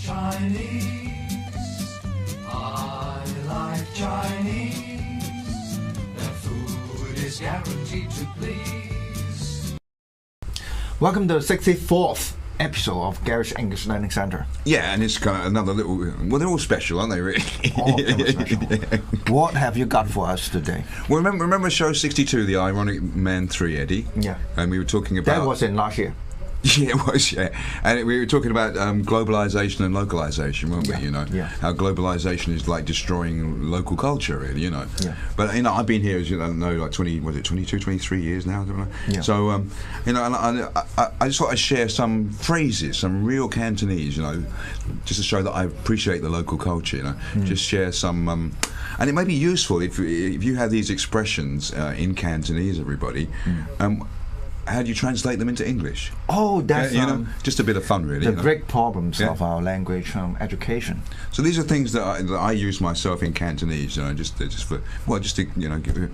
Chinese. I like Chinese. Their food is guaranteed to please. Welcome to the 64th episode of Garage English Learning Center. Yeah, and it's kind of another little... Well, they're all special, aren't they, really? All of them are special. What have you got for us today? Well, remember show 62, The Ironic Man 3, Eddie? Yeah. And we were talking about... That was in last year. Yeah, it was, yeah. And we were talking about globalization and localization, weren't we, you know? Yeah. How globalization is like destroying local culture, really, you know? Yeah. But, you know, I've been here, as you know, like 22, 23 years now, don't I? Yeah. So, you know, and I just thought I'd share some phrases, some real Cantonese, you know, just to show that I appreciate the local culture, you know? Just share some... and it may be useful if you have these expressions in Cantonese, everybody, how do you translate them into English? Oh, that's you know, just a bit of fun, really. the you know? great problems of our language education. So these are things that I use myself in Cantonese, you know, just to you know, give it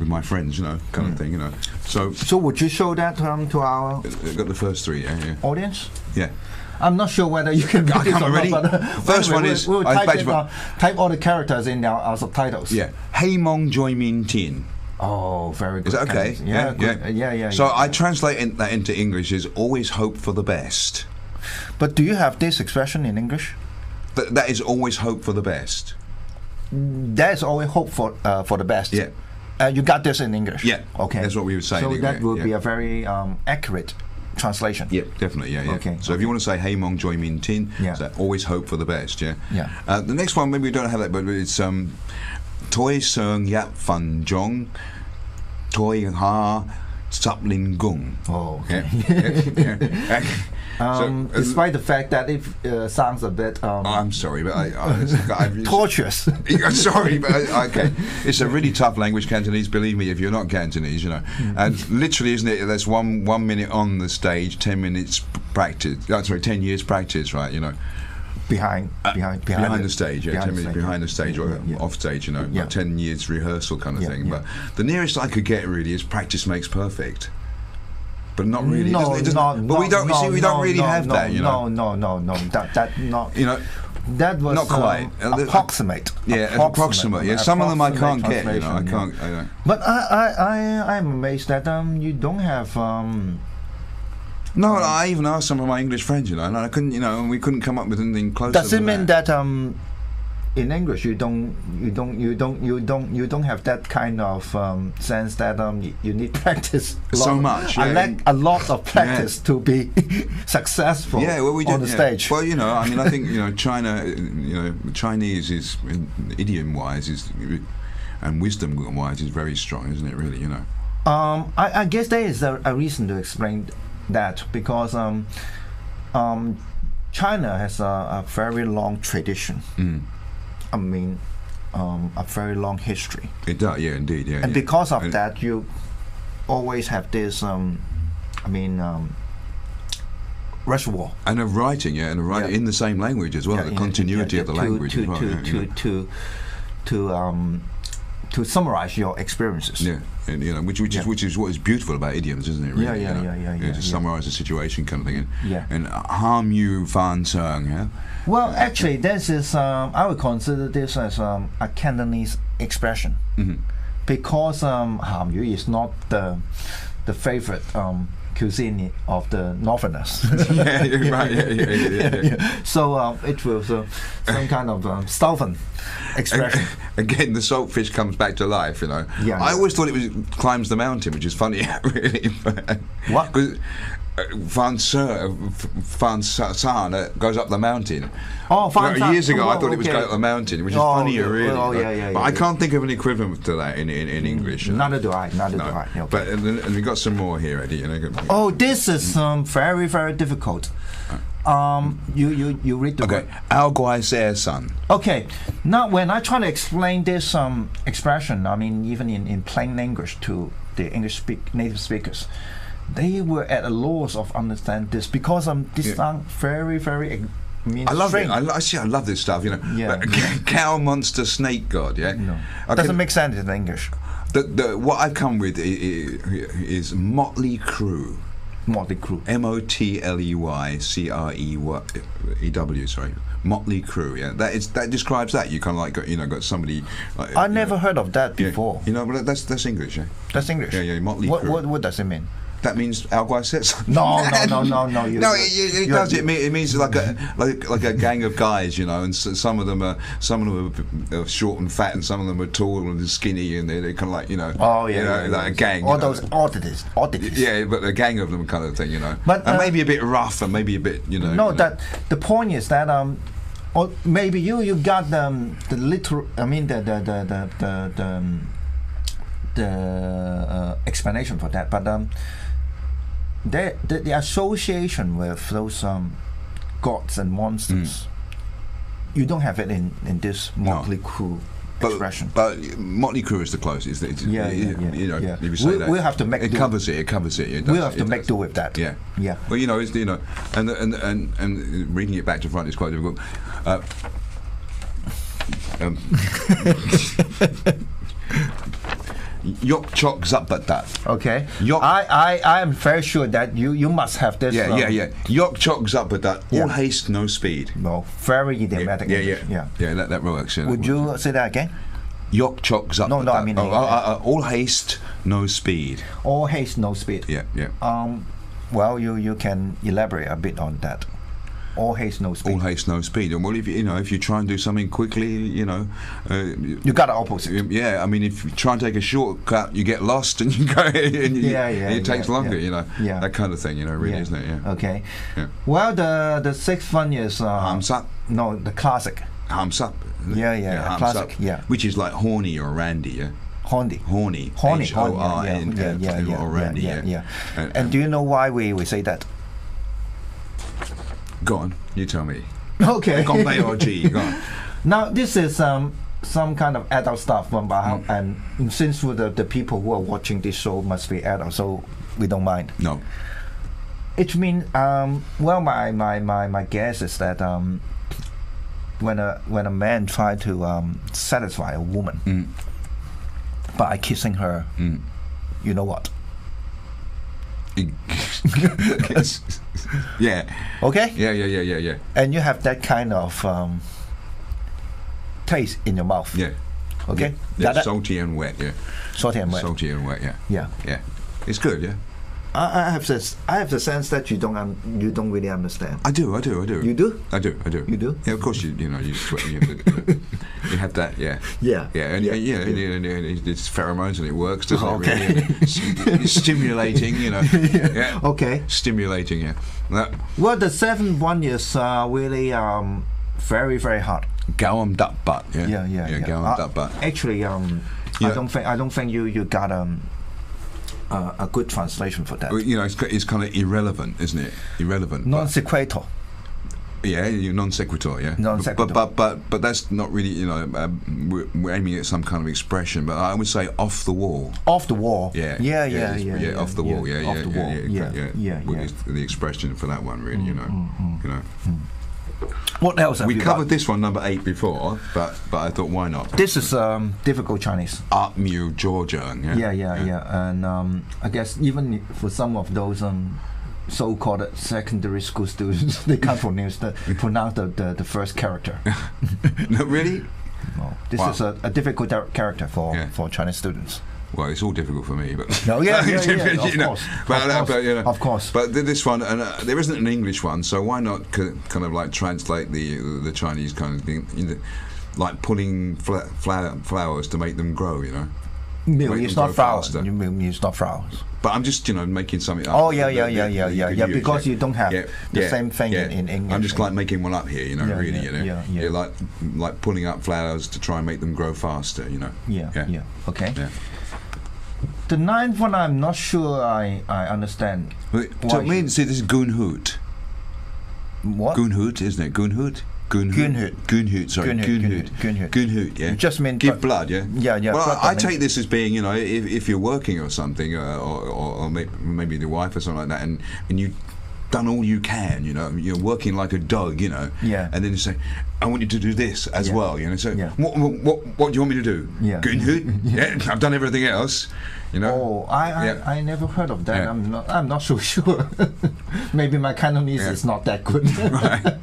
with my friends, you know, kind of thing, you know. So would you show that to our got the first three, yeah. audience? Yeah. I'm not sure whether you can read this or already. not, but First anyway, one is we'll type all the characters in our subtitles. Yeah. Hei Mong Joy Min Tin. Oh, very good. Is that okay? Yeah, yeah. So I translate that into English is always hope for the best. But do you have this expression in English? That is always hope for the best. There is always hope for the best. Yeah. You got this in English? Yeah. Okay. That's what we would say. So that would yeah. be a very accurate translation. Yeah, definitely. Yeah. Okay. So if you want to say "Hey Mong Joy Min Tin," so always hope for the best. Yeah. Yeah. The next one, maybe we don't have that, but it's Toi Seung Yap Fan Jong Toi Ha Sap Lin Gung. Oh, okay. So, despite the fact that it sounds a bit I'm sorry, but I torturous. I'm sorry, but okay. It's a really tough language, Cantonese. Believe me, if you're not Cantonese, you know. And literally, isn't it? That's 1 minute on the stage, 10 minutes practice. 10 years practice, right? You know. Behind the stage, yeah, 10 minutes behind the stage or off stage, you know, Yeah. 10 years rehearsal kind of thing. yeah. But the nearest I could get really is practice makes perfect. But not really. No, it doesn't, but we don't. You see, we don't really have that. You know. No. That not. You know. That was not quite. Approximate. Yeah, approximate. Yeah, some of them I can't get. You know, I can't. I don't. But I'm amazed that you don't have. No, I even asked some of my English friends, you know, and I couldn't, you know, and we couldn't come up with anything closer. Does it than mean that in English you don't have that kind of sense that you need practice so much? Yeah, a lot of practice to be successful on the stage. Well, you know, I mean, I think China, Chinese is idiom-wise and wisdom-wise is very strong, isn't it? Really, you know. I guess there is a reason to explain that because China has a very long tradition. I mean, a very long history. It does, yeah, indeed, yeah. And because of that, you always have this. Reservoir. And a writing, in the same language as well. The continuity of the language as well. To summarize your experiences. Yeah, and which is what is beautiful about idioms, isn't it? Really? Yeah. To summarize a situation, kind of thing. Yeah. And harm you fan sung, yeah. Well, actually, this is I would consider this as a Cantonese expression, because harm you is not the favorite cuisine of the Northerners. Yeah, you're right. Yeah. So it was some kind of southern expression. Again, the saltfish comes back to life, you know. Yeah. I always thought it was climbs the mountain, which is funny, really. What? Fan San goes up the mountain. Oh, Fan San. Years ago, I thought it was going up the mountain, which is funnier, really. But I can't think of an equivalent to that in English. Neither do I. Okay. But and we got some more here, Eddie. Oh, this is very, very difficult. You read the word. Ao Guai Se San. Okay. Now, when I try to explain this expression, I mean, even in plain English to the native speakers, they were at a loss of understand this because this sound very, very. I love it. I love this stuff. You know. Yeah. Cow monster snake god. Yeah. No. Doesn't make sense in English. What I've come with is motley crew. Motley Crue. MOTLEYCREW. Sorry, Motley Crue. Yeah, that describes that. You kind of like got somebody. Like, I never heard of that before. You know, but that's English. Yeah. That's English. Yeah, Motley Crue. What does it mean? That means alguaces. No. It does. It means like a gang of guys, and some of them are short and fat, and some of them are tall and skinny, and they're kind of like like a gang. All those oddities. Yeah, but a gang of them kind of thing, But and maybe a bit rough, and maybe a bit, No, that the point is that or maybe you got the literal. I mean the explanation for that, but the association with those gods and monsters, you don't have it in this Motley Crue expression. But Motley Crue is the closest. If you say that, we'll have to make it covers it. It covers it. It does, we'll have to make do with that. Yeah. Well, it's and reading it back to front is quite difficult. Yok chok zapata. Okay. I am very sure that you must have this. Yeah. Yok chok zapata. All haste, no speed. No, very idiomatic. Yeah. That works. Yeah, Would you say that again? Yok chok zapata. No, I mean all haste, no speed. All haste, no speed. Yeah. Well, you can elaborate a bit on that. All haste, no speed. All haste, no speed. And well, if you try and do something quickly, you got the opposite. Yeah, I mean, if you try and take a shortcut, you get lost, and you go, and it takes longer. That kind of thing. Really, isn't it? Yeah. Okay. Yeah. Well, the sixth one is Hams up. No, the classic. Hams up. Yeah, classic. Yeah. Which is like horny or randy. Yeah. Horny. H-O-R-N-D. Or randy. Yeah. And do you know why we say that? Go on, you tell me. Okay. Go on. Now, this is some kind of adult stuff, and since the people who are watching this show must be adult, so we don't mind. No. It means, my guess is that when a man tries to satisfy a woman by kissing her, you know what? Yeah. Okay. Yeah. And you have that kind of taste in your mouth. Yeah. Okay. Yeah, salty and wet. Yeah. Salty and wet. Yeah. It's good. Yeah. I have the sense that you don't really understand. I do. You do? I do. You do? Yeah, of course you sweat. You have that. Yeah. Yeah. And it's pheromones and it works, doesn't it? Okay. Really? It's stimulating. Yeah. Okay. Stimulating. Yeah. Well, the seventh one is really very, very hard. Gawam dat butt. Yeah. Gawam dat butt. Actually, I don't think you got a good translation for that. It's kind of irrelevant, isn't it? Irrelevant. Non sequitur. Yeah, non sequitur. Yeah. Non sequitur. But that's not really. We're aiming at some kind of expression. But I would say off the wall. Off the wall. Yeah. Off the wall. Yeah. Off the wall. Yeah. The expression for that one, really. What else have we covered this one, number 8, before, but I thought, why not? This is difficult Chinese. Art Mu Georgia. Yeah. And I guess even for some of those so-called secondary school students, they can't pronounce the first character. No, really? No. This is a difficult character for Chinese students. Well, it's all difficult for me, but of course. But this one, and there isn't an English one, so why not kind of like translate the Chinese kind of thing, like pulling flowers to make them grow, It's not flowers. You mean it's not flowers. But I'm just, making something up. Oh yeah. Because you don't have the same thing in English. I'm just like making one up here, You're like pulling up flowers to try and make them grow faster, Yeah. Okay. Yeah. The ninth one, I'm not sure I understand. So this is Gunhoot. What? Gunhoot, isn't it? Gunhoot. Gunhoot, yeah. You just mean give blood, yeah. Yeah. Well, I take this as being, if you're working or something, or maybe the wife or something like that, and you've done all you can, you're working like a dog, Yeah. And then you say, I want you to do this as well, So what do you want me to do? Yeah. Gunhoot. Yeah. I've done everything else. You know? Oh, I never heard of that. Yeah. I'm not so sure. Maybe my Cantonese is not that good. Right.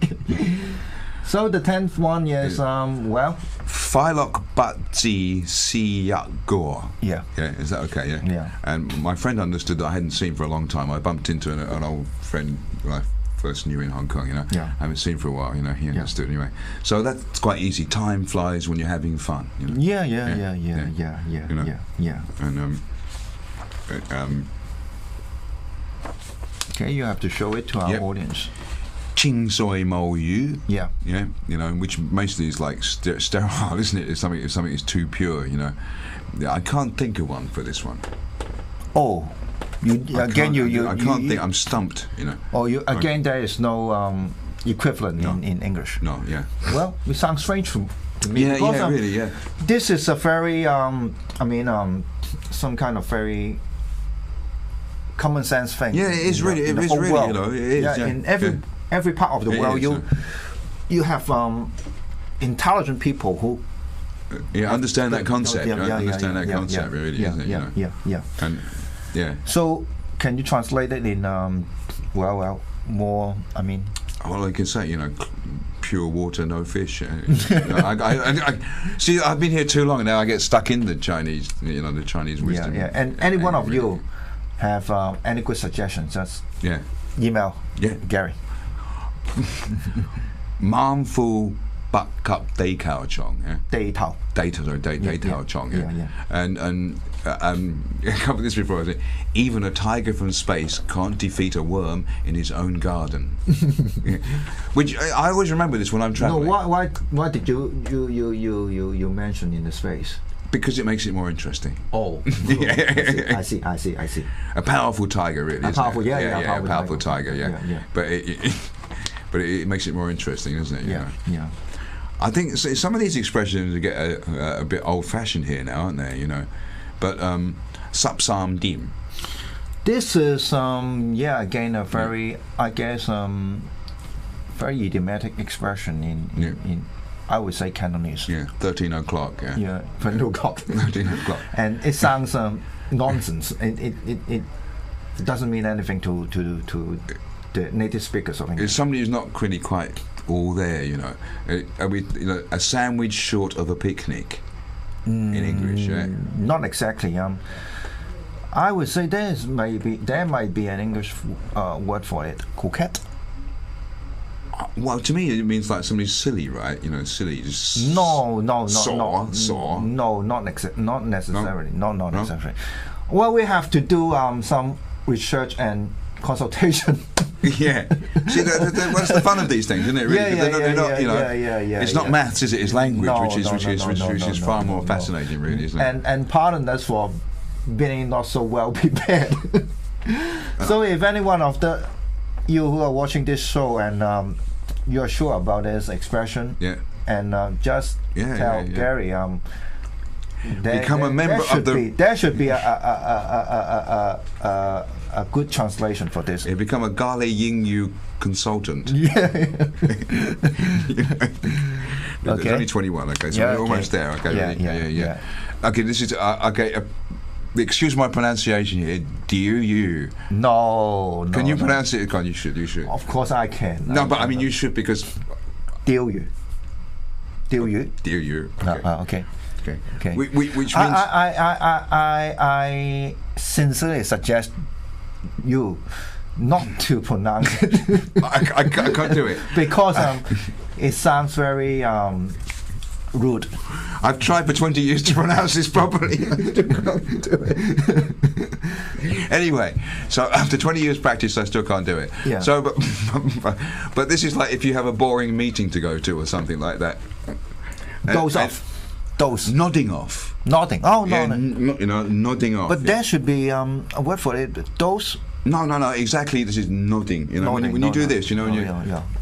So the 10th one is well. Philok Batzi Siyakgor. Yeah. Yeah, is that okay? Yeah. Yeah. And my friend understood that I hadn't seen for a long time. I bumped into an old friend when I first knew in Hong Kong, you know. Yeah. I haven't seen for a while, you know. He understood anyway. So that's quite easy. Time flies when you're having fun. You know? Yeah. You know? Yeah. And Okay, you have to show it to our audience. Ching Soi Mo Yu. Yeah. Yeah, you know, which mostly is like sterile, isn't it? If something is too pure, you know. Yeah, I can't think of one for this one. Oh, I can't think. I'm stumped, you know. Oh, there is no equivalent in English. No, yeah. Well, it sounds strange to me. Yeah, because, really, yeah. This is a very, some kind of very common sense thing. Yeah, it is really, you know, it is. Yeah, in every part of the world, you have intelligent people who understand that concept. Understand that concept, really, isn't it? You know? Yeah. And so, can you translate it in more? I mean, all I can say, you know, pure water, no fish. See, I've been here too long, and now I get stuck in the Chinese, you know, the Chinese wisdom. Yeah. And any one of you have any good suggestions? Just email Gary. Mindful Buck Day Kao Chong. Day Tao Chong. And I covered this before. I said, even a tiger from space can't defeat a worm in his own garden. Which I always remember this when I'm traveling. No, why did you mention in the space? Because it makes it more interesting. Oh, I see. A powerful tiger, really. A powerful tiger. Yeah. But it makes it more interesting, doesn't it? Yeah. I think some of these expressions get a bit old-fashioned here now, aren't they? You know, but Sup Sam Dim. This is again a very very idiomatic expression in I would say Cantonese. Yeah, 13 o'clock. Yeah, 13 o'clock. 13 o'clock. And it sounds nonsense. It doesn't mean anything to the native speakers of English. If somebody who's not really quite all there, you know, a sandwich short of a picnic in English. Yeah? Not exactly. I would say there might be an English word for it. Coquette. Well, to me, it means like somebody's silly, right? You know, silly. Just No, not necessarily. Not necessarily. Well, we have to do some research and consultation. Yeah. See, what's the fun of these things, isn't it? Really? It's not maths, is it? It's language, which is far more fascinating, really, isn't it? And pardon us for being not so well prepared. So, if any one of you who are watching this show and you're sure about this expression, and just tell Gary, become a member of the. There should be a good translation for this. Become a Gale Ying Yu consultant. Yeah. There's only 21. Okay, so we're almost there. Okay. Yeah. Okay, this is okay. Excuse my pronunciation here. Diog. No. Can you pronounce it? You should. Of course I can. No, but I mean you should because. Diog. Okay. Okay. Which means. I sincerely suggest you not to pronounce it. I can't do it because it sounds very rude. I've tried for 20 years to pronounce this properly. Anyway, so after 20 years practice, I still can't do it. Yeah. So, but this is like if you have a boring meeting to go to or something like that. Nodding off. Nodding. Oh no. Nodding off. But there should be a word for it. Dose. No. Exactly. This is nodding. You know, when you do this, you know,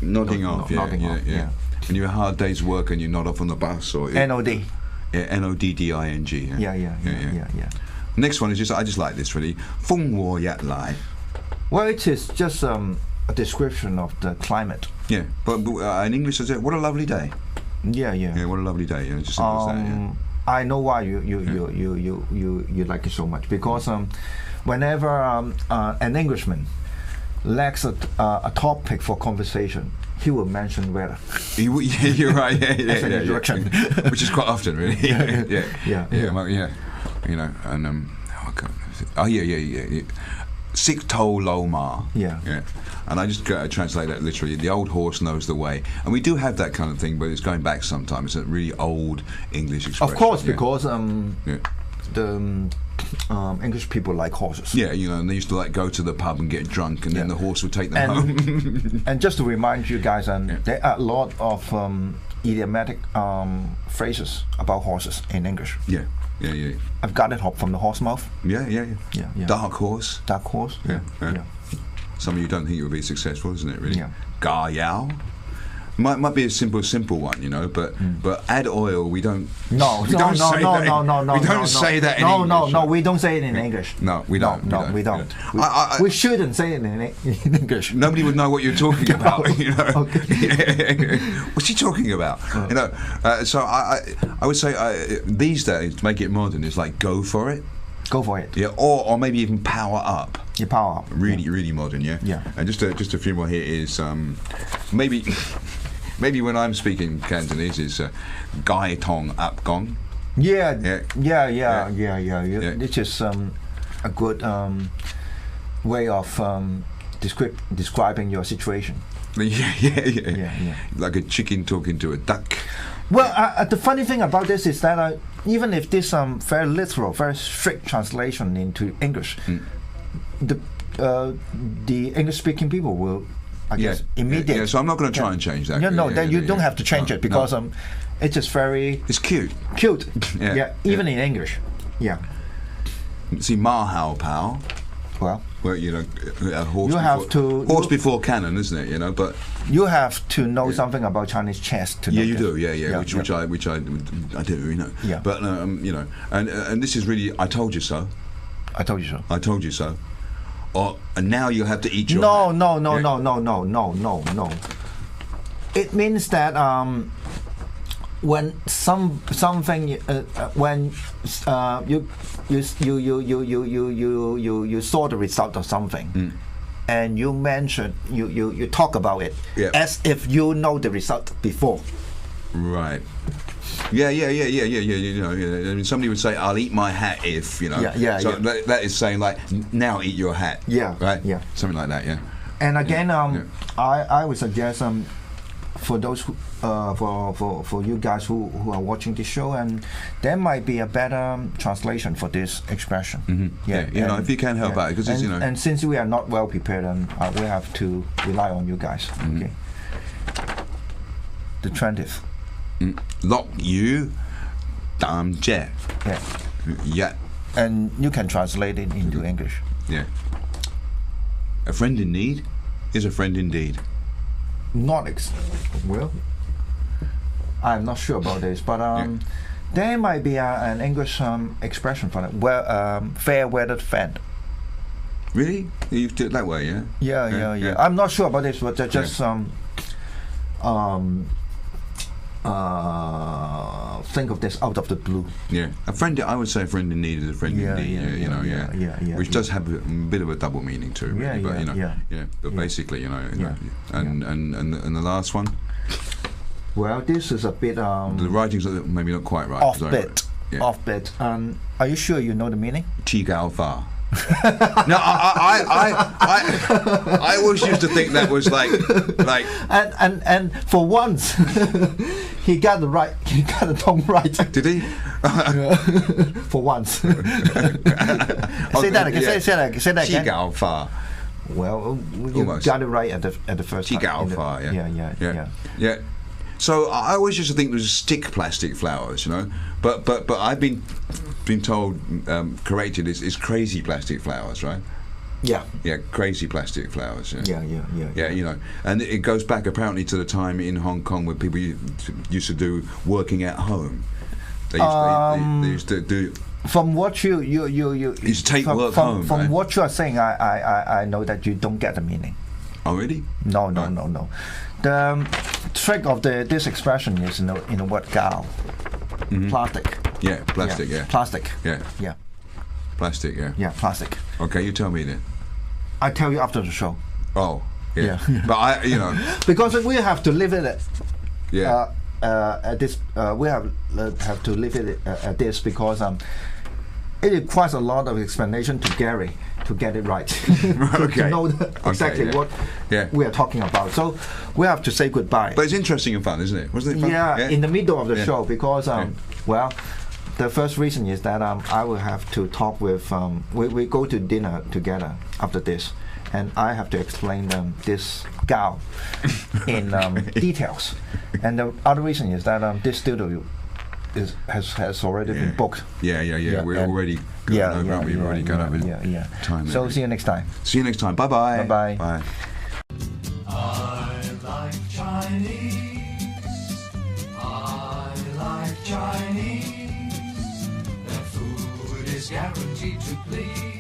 nodding off. Yeah. When you have a hard day's work and you nod off on the bus or NOD. Yeah, NODDING. Yeah. Next one is I just like this really. 風和日麗. Well, it is just a description of the climate. Yeah, but in English, it's what a lovely day. Yeah. Yeah, what a lovely day. Just simple as that. Yeah. I know why you like it so much, because whenever an Englishman lacks a topic for conversation, he will mention weather. Yeah, you're right. As an introduction. Which is quite often, really. Yeah. You know, and Sik to lo ma. Yeah. And I just translate that literally. The old horse knows the way, and we do have that kind of thing, but it's going back sometimes. It's a really old English expression. Of course, because the English people like horses. Yeah, you know, and they used to like go to the pub and get drunk, and then the horse would take them home. And just to remind you guys, there are a lot of idiomatic phrases about horses in English. Yeah. I've got it from the horse mouth. Yeah. Dark horse. Dark horse. Yeah. Some of you don't think it would be successful, isn't it? Really. Yeah. Ga yao. Might be a simple one, you know, but add oil, we don't. No. We don't say that in English. No, we don't say it in English. No, we don't. We don't. We shouldn't say it in English. Nobody would know what you're talking about. You know. Okay. What's he talking about? You know. So I would say these days, to make it modern, is like go for it. Go for it. Yeah, or maybe even power up. You power up. Really modern. Yeah. And just a few more here is maybe when I'm speaking Cantonese is gai tong up gong. Yeah. This is a good way of describing your situation. Yeah. Like a chicken talking to a duck. Well, the funny thing about this is that even if this very literal, very strict translation into English, the English-speaking people will, I guess, immediately. Yeah, so I'm not going to try and change that. Then you don't have to change it, because it's just very. It's cute. Even in English. Yeah. See, ma hao pao. Well, you know, a horse before cannon, isn't it? You know, but you have to know something about Chinese chess to know. Yeah, you do. Yeah. Which I do. You know. Yeah. But you know, and this is really, I told you so. I told you so. I told you so. And now you have to eat your. No. It means that when something when you saw the result of something, and you mention you talk about it as if you know the result before. Right. Yeah. You know, I mean, somebody would say, "I'll eat my hat if," you know. So that is saying like, "Now eat your hat." Yeah. Right. Yeah. Something like that. Yeah. And again, I would suggest for those who, for you guys who are watching this show, and there might be a better translation for this expression. You know, if you can help out, because you know. And since we are not well prepared, we have to rely on you guys. Okay. The 20th. Lock you, dam jet. Yeah. And you can translate it into English. Yeah. A friend in need is a friend indeed. Well, I'm not sure about this, but there might be an English expression for it. Well, fair weathered friend. Really? You do it that way, yeah? Yeah. I'm not sure about this, but just think of this out of the blue. Yeah, a friend. I would say a friend in need is a friend indeed. Which does have a bit of a double meaning too. Really, but you know, But basically, you know, and the last one. Well, this is a bit. The writing's maybe not quite right. Off bit. Are you sure you know the meaning? Chi Gao Fa. No, I always used to think that was like and for once he got the tone right. Did he? For once. Say that again. Say that again. Chi Gao Fa. Well, you got it right at the first time. Chi Gao Fa. Yeah. So I always used to think it was stick plastic flowers, you know, but I've been told corrected is crazy plastic flowers, right? Yeah, crazy plastic flowers. Yeah, you know, and it goes back apparently to the time in Hong Kong where people used to do working at home. They used to do. From what you used to take work home. From what you are saying, I know that you don't get the meaning. Oh, really? No. The trick of this expression is in the word gao, plastic. Yeah, plastic. Yeah. Plastic. Yeah. Yeah. Plastic. Yeah. Yeah, plastic. Okay, you tell me then. I tell you after the show. Oh. Yeah. Yeah. But because we have to live it. Yeah. At this, we have to live it at this because it requires a lot of explanation to Gary to get it right. to know exactly what we are talking about. So we have to say goodbye. But it's interesting and fun, isn't it? Wasn't it fun? Yeah, in the middle of the show because well, the first reason is that I will have to talk with. We go to dinner together after this. And I have to explain this gal in details. And the other reason is that this studio has already been booked. Yeah. We're already going over. We've already gone over time. So see you next time. See you next time. Bye-bye. Bye-bye. Bye. I like Chinese. I like Chinese. Their food is guaranteed to please.